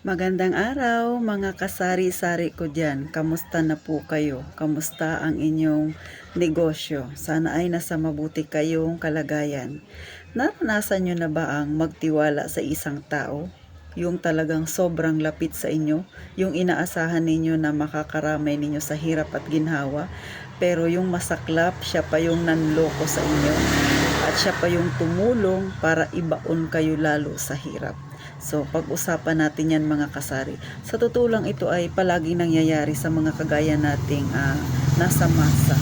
Magandang araw mga kasari-sari ko dyan. Kamusta na po kayo? Kamusta ang inyong negosyo? Sana ay nasa mabuti kayong kalagayan. Naranasan nyo na ba ang magtiwala sa isang tao? Yung talagang sobrang lapit sa inyo? Yung inaasahan ninyo na makakaramay ninyo sa hirap at ginhawa? Pero yung masaklap, siya pa yung nanloko sa inyo. At siya pa yung tumulong para ibaon kayo lalo sa hirap. So, pag-usapan natin yan mga kasari. Sa totoo lang ito ay palaging nangyayari sa mga kagaya nating nasa masa.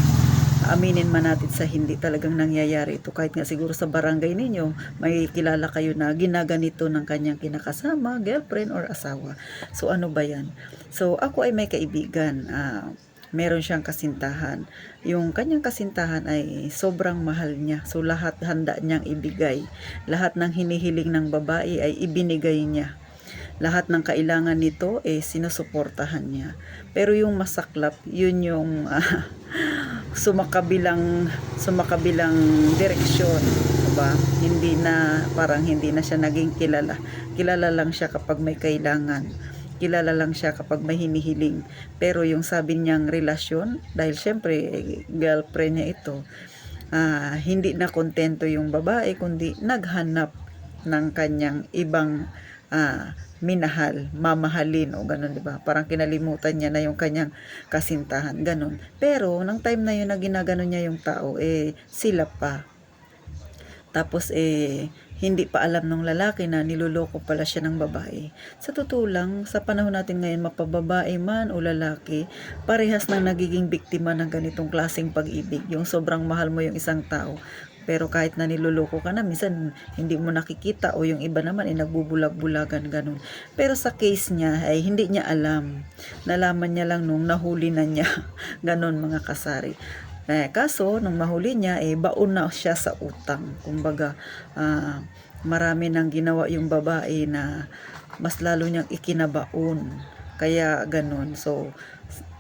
Aminin man natin sa hindi talagang nangyayari ito. Kahit nga siguro sa barangay ninyo, may kilala kayo na ginaganito ng kanyang kinakasama, girlfriend or asawa. So, ano ba yan? So, ako ay may kaibigan. Meron siyang kasintahan. Yung kanyang kasintahan ay sobrang mahal niya. So lahat handa niyang ibigay. Lahat ng hinihiling ng babae ay ibinigay niya. Lahat ng kailangan nito sinusuportahan niya. Pero yung masaklap, yun yung sumakabilang direksyon, diba? Hindi na siya naging kilala. Kilala lang siya kapag may kailangan. Kilala lang siya kapag may hinihiling. Pero yung sabi niyang relasyon, dahil syempre girlfriend niya ito, hindi na kontento yung babae, kundi naghanap ng kanyang ibang minahal, mamahalin o ganun, di ba? Parang kinalimutan niya na yung kanyang kasintahan, ganun. Pero nang time na yun na ginagano niya yung tao, sila pa. Tapos hindi pa alam ng lalaki na niloloko pala siya ng babae. Sa totoo lang, sa panahon natin ngayon, mapababae man o lalaki, parehas nang nagiging biktima ng ganitong klaseng pag-ibig. Yung sobrang mahal mo yung isang tao, pero kahit na niloloko ka na, minsan hindi mo nakikita o yung iba naman ay nagbubulag-bulagan, ganun. Pero sa case niya ay hindi niya alam. Nalaman niya lang nung nahuli na niya. Ganun mga kasari. Kaso, nung mahuli niya, baon na siya sa utang. Kumbaga, marami nang ginawa yung babae na mas lalo niyang ikinabaon. Kaya ganun. So,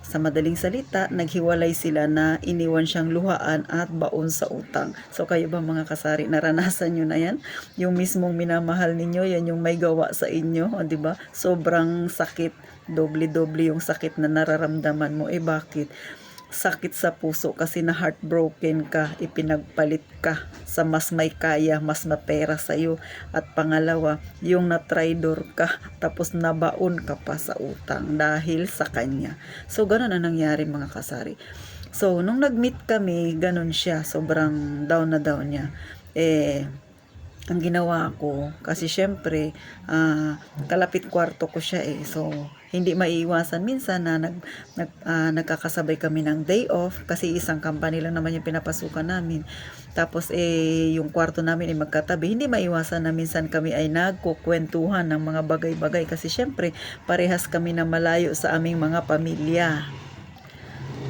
sa madaling salita, naghiwalay sila na iniwan siyang luhaan at baon sa utang. So kayo ba mga kasari, naranasan nyo na yan? Yung mismong minamahal ninyo, yan yung may gawa sa inyo, di ba? Sobrang sakit, doble-doble yung sakit na nararamdaman mo. Bakit? Sakit sa puso kasi na heartbroken ka, ipinagpalit ka sa mas may kaya, mas mapera sa'yo. At pangalawa, yung na-traidor ka, tapos nabaon ka pa sa utang dahil sa kanya. So, ganun ang nangyari mga kasari. So, nung nag-meet kami, ganun siya, sobrang down na down niya. Ang ginawa ko, kasi syempre, kalapit kwarto ko siya so hindi maiiwasan minsan na nagkakasabay kami ng day off, kasi isang company lang naman yung pinapasukan namin. Tapos yung kwarto namin ay magkatabi, hindi maiwasan na minsan kami ay nagkukwentuhan ng mga bagay-bagay, kasi syempre, parehas kami na malayo sa aming mga pamilya.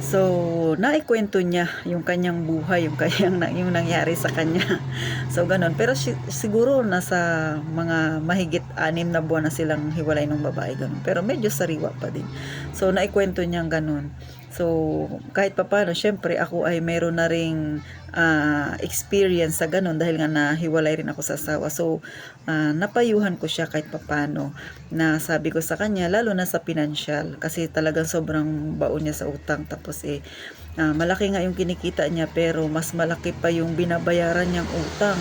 So, naikwento niya yung kanyang buhay, yung nangyari sa kanya. So, ganun. Pero siguro nasa mga mahigit 6 na buwan na silang hiwalay ng babae, ganun. Pero medyo sariwa pa din. So, naikwento niya ganun. So, kahit papano, syempre, ako ay meron na ring experience sa ganun dahil nga nahiwalay rin ako sa asawa. So, napayuhan ko siya kahit papano, na sabi ko sa kanya, lalo na sa pinansyal, kasi talagang sobrang baon niya sa utang. Tapos malaki nga yung kinikita niya, pero mas malaki pa yung binabayaran niyang utang.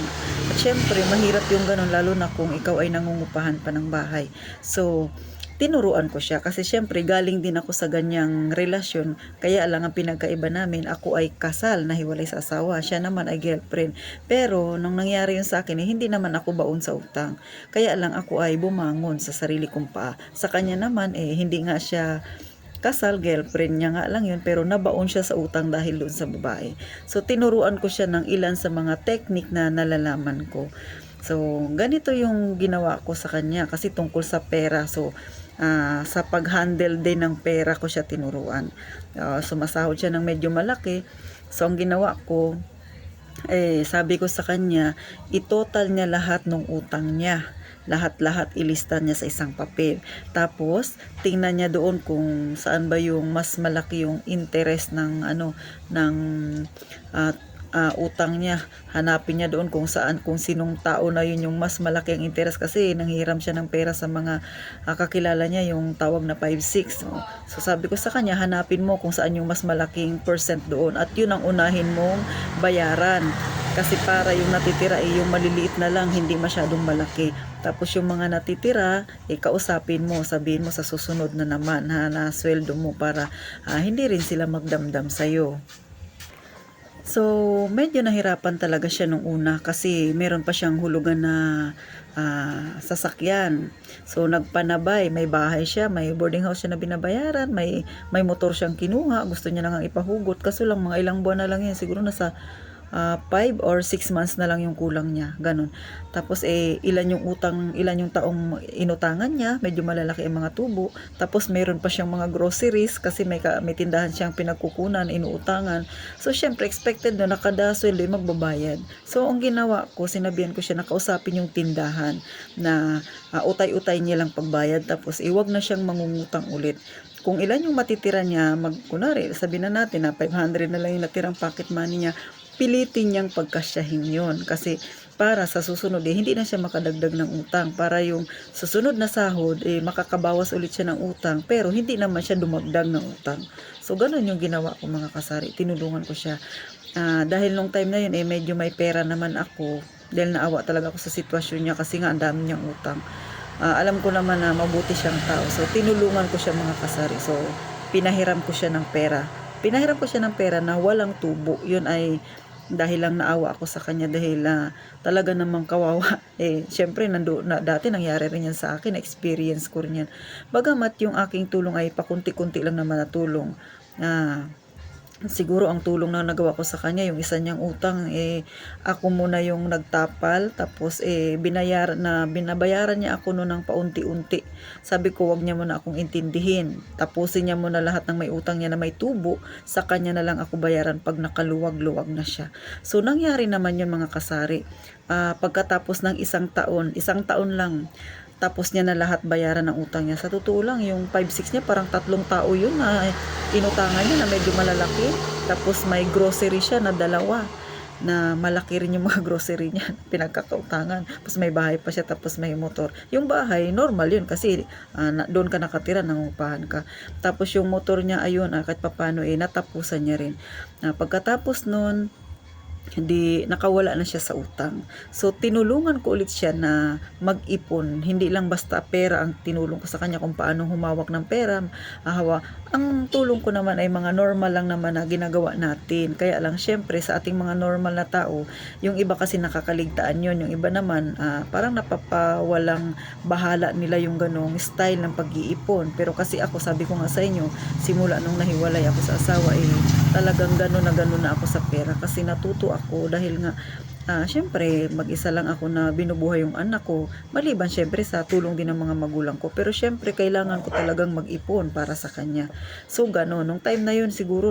At syempre, mahirap yung ganun, lalo na kung ikaw ay nangungupahan pa ng bahay. So, tinuruan ko siya kasi syempre galing din ako sa ganyang relasyon, kaya lang ang pinagkaiba namin, ako ay kasal, nahiwalay sa asawa, siya naman ay girlfriend. Pero nung nangyari yun sa akin, hindi naman ako baon sa utang, kaya lang ako ay bumangon sa sarili kong paa. Sa kanya naman hindi nga siya kasal, girlfriend niya nga lang yun, pero nabaon siya sa utang dahil doon sa babae. So tinuruan ko siya ng ilan sa mga technique na nalalaman ko. So ganito yung ginawa ko sa kanya kasi tungkol sa pera. So sa pag-handle din ng pera ko siya tinuruan. Sumasahod siya ng medyo malaki. So ang ginawa ko, sabi ko sa kanya, i-total niya lahat ng utang niya. Lahat-lahat ilista niya sa isang papel. Tapos tingnan niya doon kung saan ba yung mas malaki yung interest ng utang niya. Hanapin niya doon kung saan, kung sinong tao na yun yung mas malaki ang interest kasi nanghiram siya ng pera sa mga kakilala niya, yung tawag na 5-6. So sabi ko sa kanya, hanapin mo kung saan yung mas malaking percent doon at yun ang unahin mong bayaran. Kasi para yung natitira yung maliliit na lang, hindi masyadong malaki. Tapos yung mga natitira, kausapin mo, sabihin mo sa susunod na naman na sweldo mo para hindi rin sila magdamdam sa'yo. So, medyo nahirapan talaga siya nung una kasi meron pa siyang hulugan na sasakyan. So, nagpanabay, may bahay siya, may boarding house siya na binabayaran, may motor siyang kinuha, gusto niya nang ipahugot. Kaso lang, mga ilang buwan na lang yan, siguro nasa 5 or 6 months na lang yung kulang niya, ganun. Tapos ilan yung taong inutangan niya, medyo malalaki ang mga tubo. Tapos meron pa siyang mga groceries kasi may tindahan siyang pinagkukunan, inuutangan. So syempre expected no nakada sweldo magbabayad. So ang ginawa ko, sinabihan ko siya na kausapin yung tindahan na utay-utay niya lang pagbayad, tapos iwag na siyang mangungutang ulit. Kung ilan yung matitira niya, kunwari, sabihin na natin na 500 na lang yung natirang pocket money niya, pilitin niyang pagkasyahin yun. Kasi para sa susunod, hindi na siya makadagdag ng utang. Para yung susunod na sahod, makakabawas ulit siya ng utang. Pero hindi naman siya dumagdag ng utang. So, ganun yung ginawa ko mga kasari. Tinulungan ko siya. Dahil nung time na yun, medyo may pera naman ako. Dahil naawa talaga ako sa sitwasyon niya kasi nga ang dami niyang utang. Alam ko naman na mabuti siyang tao. So, tinulungan ko siya mga kasari. So, pinahiram ko siya ng pera. Pinahiram ko siya ng pera na walang tubo. Yun ay dahil lang naawa ako sa kanya dahil talaga namang kawawa. Syempre, dati nangyari rin yan sa akin. Experience ko rin yan. Bagamat yung aking tulong ay pakunti-kunti lang naman na tulong. Siguro ang tulong na nagawa ko sa kanya, yung isa niyang utang, ako muna yung nagtapal, tapos binabayaran niya ako noon ng paunti-unti. Sabi ko, wag niya muna akong intindihin. Tapusin niya muna lahat ng may utang niya na may tubo, sa kanya na lang ako bayaran pag nakaluwag-luwag na siya. So, nangyari naman yun mga kasari. Pagkatapos ng isang taon lang, tapos niya na lahat bayaran ng utang niya. Sa totoo lang, yung 5-6 niya, parang 3 tao yun na inutangan niya na medyo malalaki. Tapos may grocery siya na 2 na malaki rin yung mga grocery niya, pinagkakautangan. Tapos may bahay pa siya, tapos may motor. Yung bahay, normal yun kasi doon ka nakatira, nangungupahan ka. Tapos yung motor niya, ayun, kahit papano, natapusan niya rin. Pagkatapos nun, hindi nakawala na siya sa utang. So tinulungan ko ulit siya na mag-ipon, hindi lang basta pera ang tinulong ko sa kanya kung paano humawak ng pera. Ang tulong ko naman ay mga normal lang naman na ginagawa natin. Kaya lang syempre sa ating mga normal na tao, yung iba kasi nakakaligtaan yun, yung iba naman parang napapawalang bahala nila yung ganong style ng pag-iipon. Pero kasi ako, sabi ko nga sa inyo, simula nung nahiwalay ako sa asawa, talagang gano'n na ako sa pera kasi natuto ako dahil nga syempre mag-isa lang ako na binubuhay yung anak ko, maliban syempre sa tulong din ng mga magulang ko, pero syempre kailangan ko talagang mag-ipon para sa kanya. So gano'n, nung time na yun siguro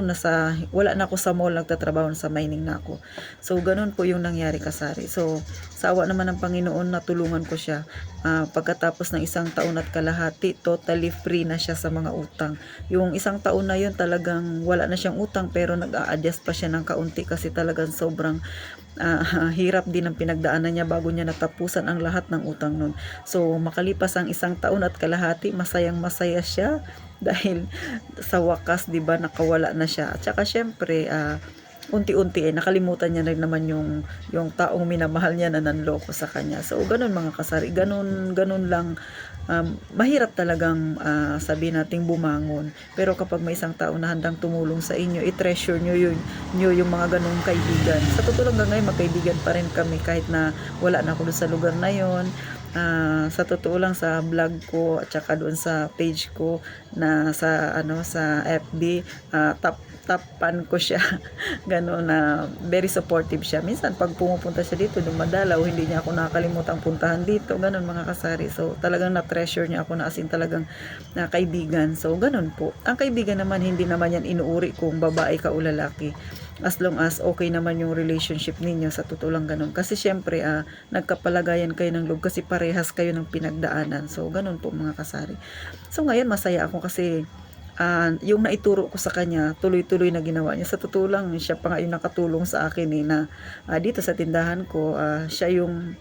wala na ako sa mall, nagtatrabaho sa mining na ako. So gano'n po yung nangyari kasari. So sa awa naman ng Panginoon, natulungan ko siya. Pagkatapos ng 1 taon at kalahati, totally free na siya sa mga utang. Yung 1 taon na yun talagang wala na siyang utang, pero nag-a-adjust pa siya ng kaunti kasi talagang sobrang hirap din ang pinagdaanan niya bago niya natapusan ang lahat ng utang nun. So makalipas ang 1 taon at kalahati, masayang masaya siya dahil sa wakas, 'di ba, nakawala na siya. At saka syempre unti-unti nakalimutan niya rin naman yung taong minamahal niya na nanloko sa kanya. So ganun mga kasari, ganun lang. Mahirap talagang sabihin nating bumangon, pero kapag may isang tao na handang tumulong sa inyo, i-treasure nyo yung mga ganung kaibigan. Sa totoo lang, ngayon magkaibigan pa rin kami kahit na wala na ako doon sa lugar na yon. Sa totoo lang, sa vlog ko at saka doon sa page ko na sa FB, tapan ko siya. Gano'n na very supportive siya. Minsan pag pumupunta siya dito, dumadalaw, hindi niya ako nakakalimutang puntahan dito. Gano'n mga kasari. So talagang na-treasure niya ako na asin talagang kaibigan. So gano'n po. Ang kaibigan naman, hindi naman yan inuuri kung babae ka o lalaki. As long as okay naman yung relationship ninyo, sa totoo lang ganun. Kasi syempre, nagkapalagayan kayo ng loob kasi parehas kayo ng pinagdaanan. So, ganun po mga kasari. So, ngayon masaya ako kasi yung naituro ko sa kanya, tuloy-tuloy na ginawa niya. Sa totoo lang, siya pa nga yung nakatulong sa akin na dito sa tindahan ko, siya yung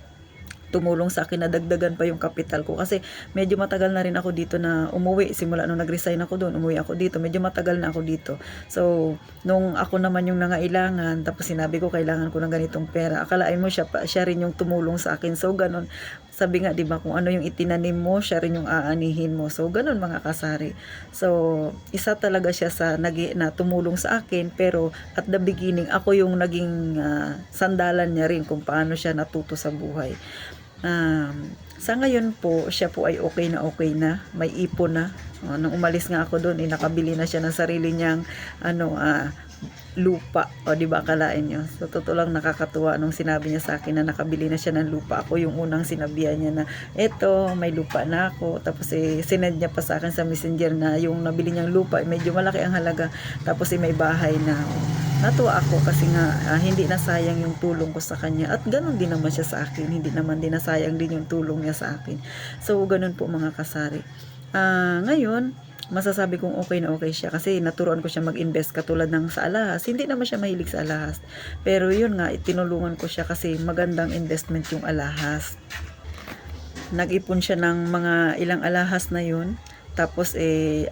tumulong sa akin na dagdagan pa yung kapital ko kasi medyo matagal na rin ako dito na umuwi simula nung nag-resign ako doon, umuwi ako dito, medyo matagal na ako dito. So nung ako naman yung nangailangan, tapos sinabi ko kailangan ko ng ganitong pera, akalain mo siya rin yung tumulong sa akin. So ganun, sabi nga 'di ba, kung ano yung itinanim mo, siya rin yung aanihin mo. So ganun mga kasari. So isa talaga siya sa na tumulong sa akin, pero at the beginning ako yung naging sandalan niya rin kung paano siya natuto sa buhay. Sa ngayon po, siya po ay okay na, may ipon na. Nung umalis nga ako doon, nakabili na siya ng sarili niyang lupa. O di ba akalain niyo? So totoo lang nakakatuwa nung sinabi niya sa akin na nakabili na siya ng lupa. Ako yung unang sinabihan niya na eto, may lupa na ako. Tapos sinend niya pa sa akin sa Messenger na yung nabili niyang lupa, medyo malaki ang halaga. Tapos may bahay na. Natuwa ako kasi nga hindi nasayang yung tulong ko sa kanya, at ganun din naman siya sa akin, hindi naman din nasayang din yung tulong niya sa akin. So ganun po mga kasari. Ngayon masasabi kong okay na okay siya kasi naturuan ko siya mag-invest katulad ng sa alahas. Hindi naman siya mahilig sa alahas, pero yun nga, tinulungan ko siya kasi magandang investment yung alahas. Nag-ipon siya ng mga ilang alahas na yun. Tapos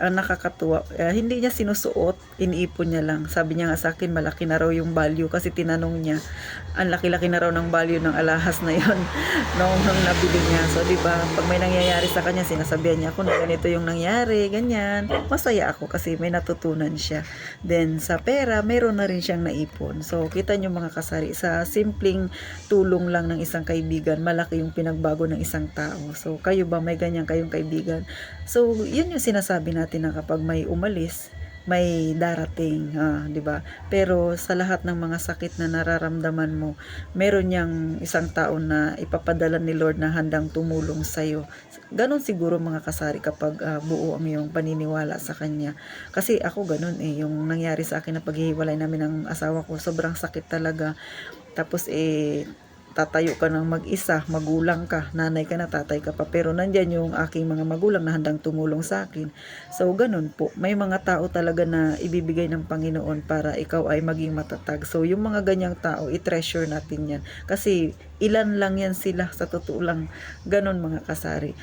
ang nakakatuwa, hindi niya sinusuot, iniipon niya lang. Sabi niya nga sa akin, malaki na raw yung value kasi tinanong niya, ang laki-laki na raw ng value ng alahas na yon nung nabili niya. So di ba, pag may nangyayari sa kanya, sinasabihan niya ako na ganito yung nangyari, ganyan. Masaya ako kasi may natutunan siya. Then sa pera, mayroon na rin siyang naipon. So kita niyo mga kasari, sa simpleng tulong lang ng isang kaibigan, malaki yung pinagbago ng isang tao. So kayo ba, may ganyan kayong kaibigan? So yun yung sinasabi natin na kapag may umalis, may darating, 'di ba? Pero sa lahat ng mga sakit na nararamdaman mo, meron yang isang tao na ipapadala ni Lord na handang tumulong sa iyo. Ganon siguro mga kasari kapag buo ang iyong paniniwala sa kanya. Kasi ako ganon yung nangyari sa akin na paghihiwalay namin ng asawa ko, sobrang sakit talaga. Tapos tatayo ka ng mag-isa, magulang ka, nanay ka na, tatay ka pa, pero nandyan yung aking mga magulang na handang tumulong sa akin. So ganun po, may mga tao talaga na ibibigay ng Panginoon para ikaw ay maging matatag. So yung mga ganyang tao, i-treasure natin yan, kasi ilan lang yan sila, sa totoo lang. Ganun mga kasari.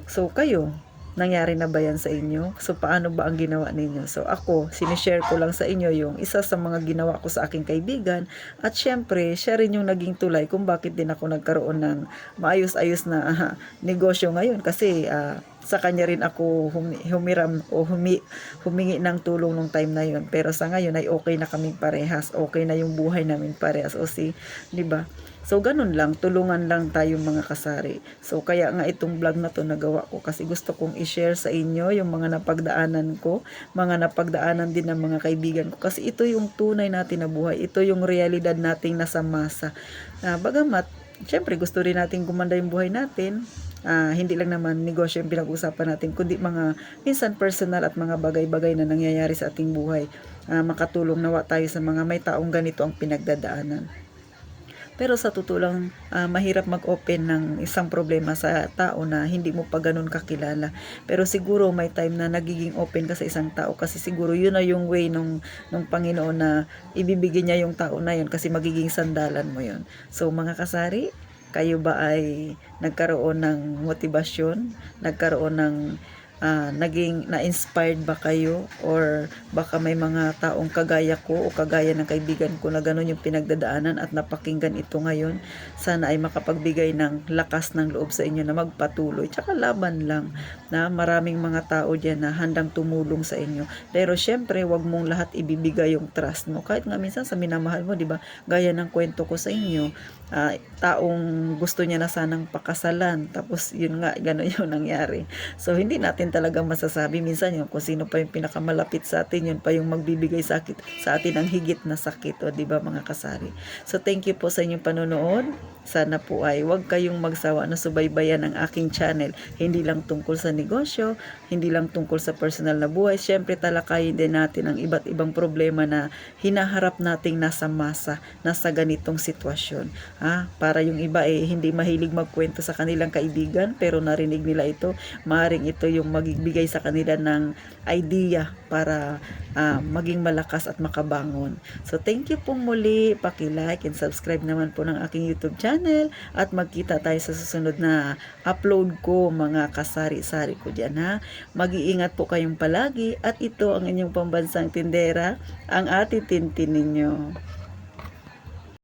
So kayo, nangyari na ba yan sa inyo? So paano ba ang ginawa ninyo? So ako, sinishare ko lang sa inyo yung isa sa mga ginawa ko sa aking kaibigan, at syempre siya rin yung naging tulay kung bakit din ako nagkaroon ng maayos-ayos na negosyo ngayon, kasi sa kanya rin ako humiram o humingi ng tulong nung time na yun. Pero sa ngayon ay okay na kaming parehas, okay na yung buhay namin parehas. O di ba? So ganun lang, tulungan lang tayo mga kasari. So kaya nga itong vlog na to nagawa ko kasi gusto kong i-share sa inyo yung mga napagdaanan ko, mga napagdaanan din ng mga kaibigan ko, kasi ito yung tunay natin na buhay, ito yung realidad nating nasa masa. Bagamat syempre gusto rin natin gumanda yung buhay natin, hindi lang naman negosyo yung pinag-usapan natin, kundi mga minsan personal at mga bagay-bagay na nangyayari sa ating buhay. Makatulong nawa tayo sa mga may taong ganito ang pinagdadaanan. Pero sa totoo lang, mahirap mag-open ng isang problema sa tao na hindi mo pa ganun kakilala. Pero siguro may time na nagiging open ka sa isang tao, kasi siguro yun na yung way nung Panginoon na ibibigay niya yung tao na yun, kasi magiging sandalan mo yun. So mga kasari, kayo ba ay nagkaroon ng motibasyon? Nagkaroon ng naging na-inspired ba kayo, or baka may mga taong kagaya ko o kagaya ng kaibigan ko na ganun yung pinagdadaanan at napakinggan ito ngayon? Sana ay makapagbigay ng lakas ng loob sa inyo na magpatuloy, tsaka laban lang, na maraming mga tao dyan na handang tumulong sa inyo. Pero syempre wag mong lahat ibibigay yung trust mo, kahit nga minsan sa minamahal mo, di ba? Gaya ng kwento ko sa inyo, taong gusto niya na sanang pakasalan, tapos yun nga, gano'n yung nangyari. So hindi natin talaga masasabi minsan yung kung sino pa yung pinakamalapit sa atin, yun pa yung magbibigay sa atin ang higit na sakit, o di ba mga kasari? So thank you po sa inyong panonood. Sana po ay wag kayong magsawa na subaybayan ang aking channel, hindi lang tungkol sa negosyo, hindi lang tungkol sa personal na buhay. Syempre talakayin din natin ang iba't ibang problema na hinaharap nating nasa masa, nasa ganitong sitwasyon. Para yung iba hindi mahilig magkwento sa kanilang kaibigan, pero narinig nila ito, maaaring ito yung magbibigay sa kanila ng idea para maging malakas at makabangon. So thank you po muli, paki-like and subscribe naman po ng aking YouTube channel at magkita tayo sa susunod na upload ko, mga kasari-sari ko dyan ha. Mag-iingat po kayong palagi at ito ang inyong pambansang tindera, ang Ate Tintin ninyo.